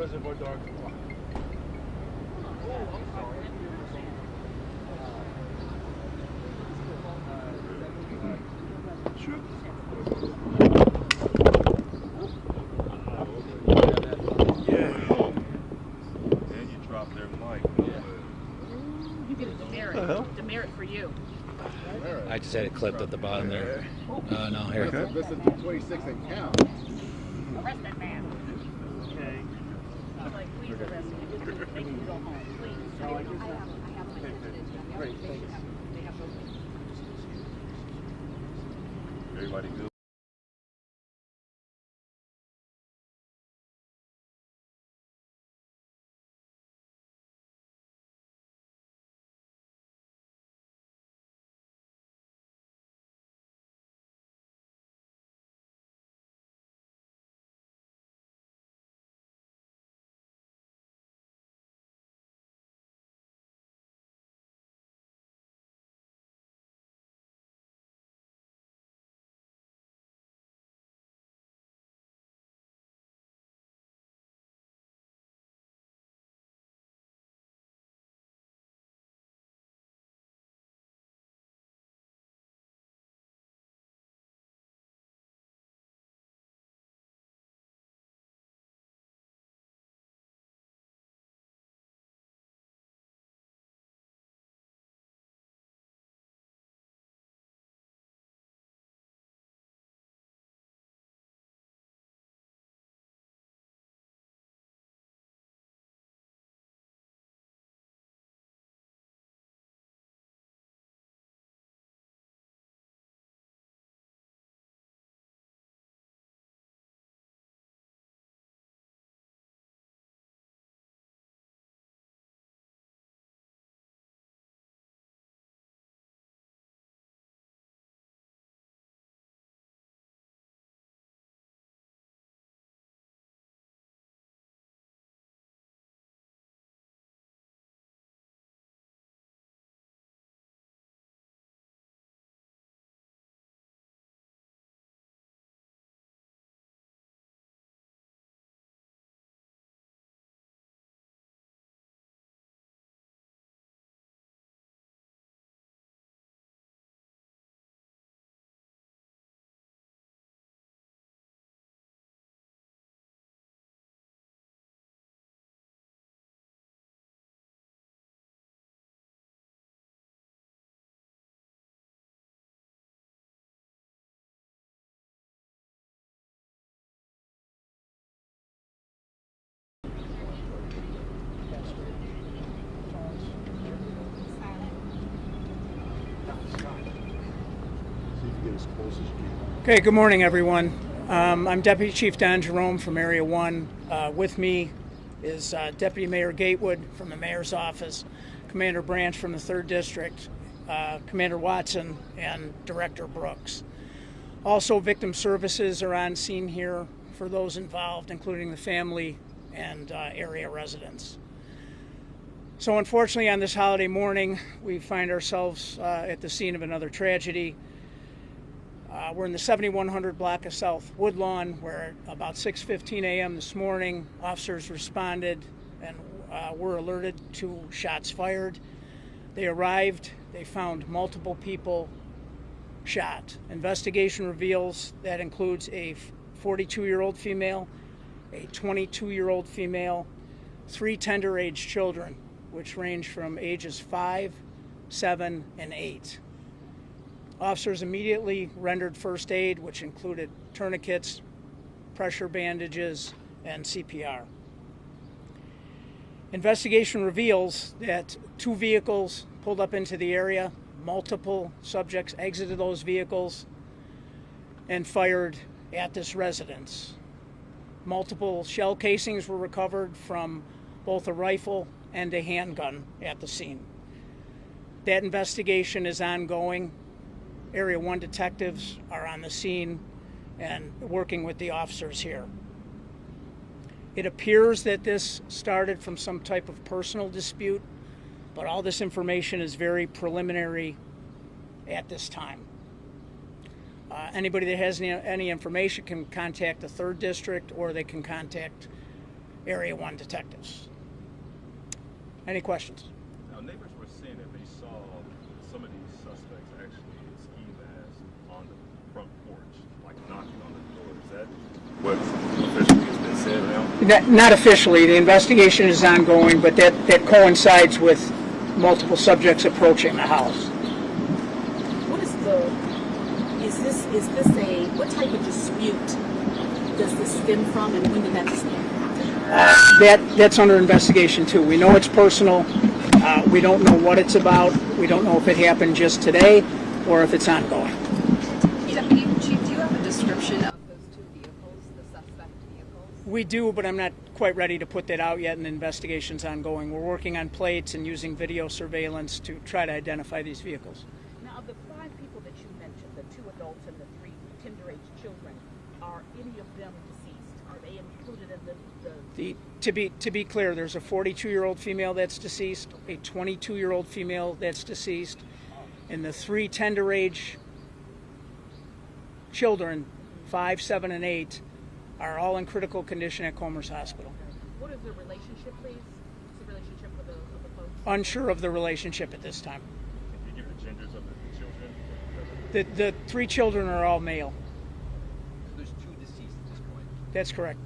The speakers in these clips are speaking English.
Reservoir Dogs. Oh, I'm sorry. Sure. Yeah. And you drop their mic. You get a demerit. Demerit for you. I just had it clipped at the bottom there. No, here. Okay. Listen to 26 and count. Arrest that man. Okay. She's like, please arrest him. Make him go home, please. I have my Great, thanks. They have those. Everybody good? Okay, good morning, everyone. I'm Deputy Chief Don Jerome from Area 1. With me is Deputy Mayor Gatewood from the Mayor's Office, Commander Branch from the 3rd District, Commander Watson, and Director Brooks. Also, victim services are on scene here for those involved, including the family and area residents. So unfortunately, on this holiday morning, we find ourselves at the scene of another tragedy. We're in the 7100 block of South Woodlawn, where about 6:15 a.m. this morning, officers responded and were alerted to shots fired. They arrived, they found multiple people shot. Investigation reveals that includes a 42-year-old female, a 22-year-old female, 3 tender-age children, which range from ages 5, 7, and 8. Officers immediately rendered first aid, which included tourniquets, pressure bandages, and CPR. Investigation reveals that 2 vehicles pulled up into the area, multiple subjects exited those vehicles and fired at this residence. Multiple shell casings were recovered from both a rifle and a handgun at the scene. That investigation is ongoing. Area 1 detectives are on the scene and working with the officers here. It appears that this started from some type of personal dispute, but all this information is very preliminary at this time. Anybody that has any information can contact the 3rd District, or they can contact Area 1 detectives. Any questions? Now, neighbors were saying that they saw some of these suspects actually in ski masks on the front porch, like knocking on the door. Is that what officially has been said now? Not officially. The investigation is ongoing, but that coincides with multiple subjects approaching the house. What is this a, what type of dispute does this stem from, and when did that dispute happen? That's under investigation too. We know it's personal. We don't know what it's about. We don't know if it happened just today or if it's ongoing. Deputy Chief, do you have a description of those two vehicles, the suspect vehicles? We do, but I'm not quite ready to put that out yet, and the investigation's ongoing. We're working on plates and using video surveillance to try to identify these vehicles. Now, of the 5 people that you mentioned, the 2 adults and the 3 tender-age children, are any of them deceased? Are they included in the To be clear, there's a 42-year-old female that's deceased, a 22-year-old female that's deceased, and the 3 tender-age children, 5, 7, and 8, are all in critical condition at Comers Hospital. What is the relationship, please? What's the relationship with the folks? Unsure of the relationship at this time. Can you give the genders of the children? The 3 children are all male. So there's 2 deceased at this point. That's correct.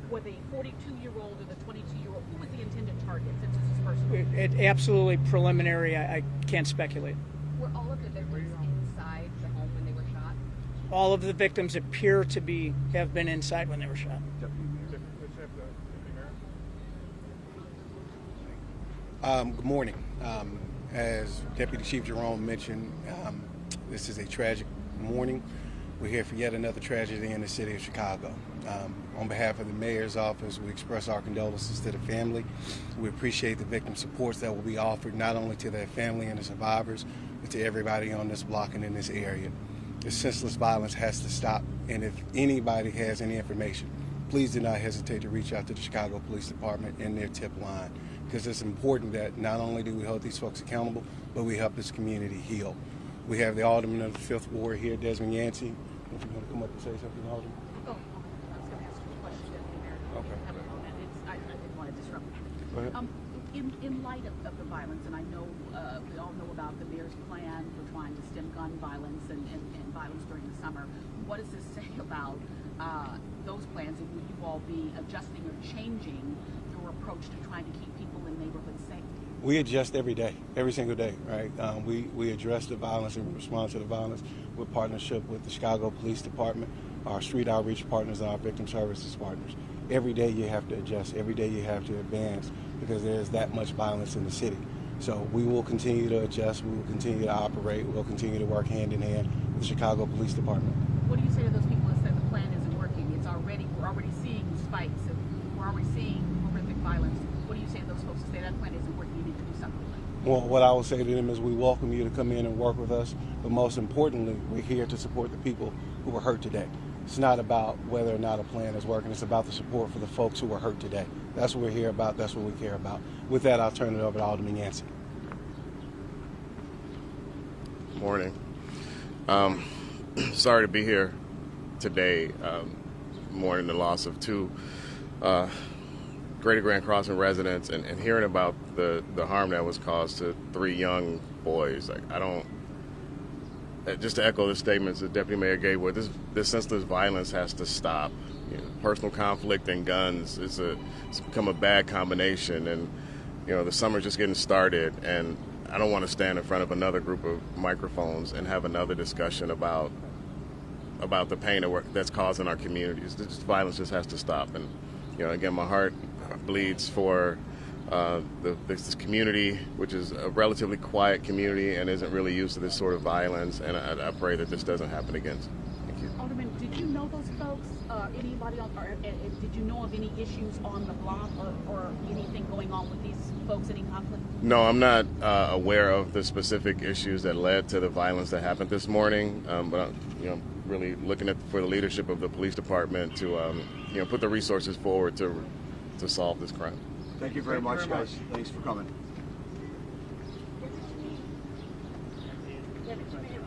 Were the 42-year-old or the 22-year-old, who was the intended target since this is personal? It absolutely preliminary. I can't speculate. Were all of the victims inside the home when they were shot? All of the victims appear to have been inside when they were shot. Good morning. As Deputy Chief Jerome mentioned, this is a tragic morning. We're here for yet another tragedy in the city of Chicago. On behalf of the mayor's office, we express our condolences to the family. We appreciate the victim supports that will be offered not only to their family and the survivors, but to everybody on this block and in this area. This senseless violence has to stop, and if anybody has any information, please do not hesitate to reach out to the Chicago Police Department and their tip line, because it's important that not only do we hold these folks accountable, but we help this community heal. We have the Alderman of the 5th Ward here, Desmond Yancey. If you want to come up and say something, Alderman. Oh, I was going to ask you a question, Deputy Mayor. Okay. Have a moment. I didn't want to disrupt you. Go ahead. In light of the violence, and I know we all know about the mayor's plan for trying to stem gun violence and violence during the summer, what does this say about those plans, and will you all be adjusting or changing your approach to trying to keep people in neighborhoods safe? We adjust every day, every single day, right? We address the violence and respond to the violence with partnership with the Chicago Police Department, our street outreach partners, and our victim services partners. Every day you have to adjust, every day you have to advance, because there's that much violence in the city. So we will continue to adjust, we will continue to operate, we'll continue to work hand in hand with the Chicago Police Department. What do you say to those people that said the plan isn't working? We're already seeing spikes, and we're already seeing horrific violence. What do you say to those folks that say that plan isn't working? You need to do something? Well, what I will say to them is we welcome you to come in and work with us, but most importantly, we're here to support the people who were hurt today. It's not about whether or not a plan is working, it's about the support for the folks who were hurt today. That's what we're here about, that's what we care about. With that, I'll turn it over to Alderman Yancey. Morning. Sorry to be here today, mourning the loss of 2 Greater Grand Crossing residents and hearing about the harm that was caused to 3 young boys. Like, I don't, just to echo the statements that Deputy Mayor Gatewood, this senseless violence has to stop. You know, personal conflict and guns it's become a bad combination, and the summer's just getting started, and I don't want to stand in front of another group of microphones and have another discussion about the pain that's causing our communities. This violence just has to stop. And again, my heart bleeds for this community, which is a relatively quiet community and isn't really used to this sort of violence. And I pray that this doesn't happen again. Thank you. Alderman, did you know those folks? Anybody on, or did you know of any issues on the block or anything going on with these folks, any conflict? No, I'm not aware of the specific issues that led to the violence that happened this morning. But really looking for the leadership of the police department to put the resources forward to solve this crime. Thank you very much, guys. Thanks for coming. Deputy Mayor.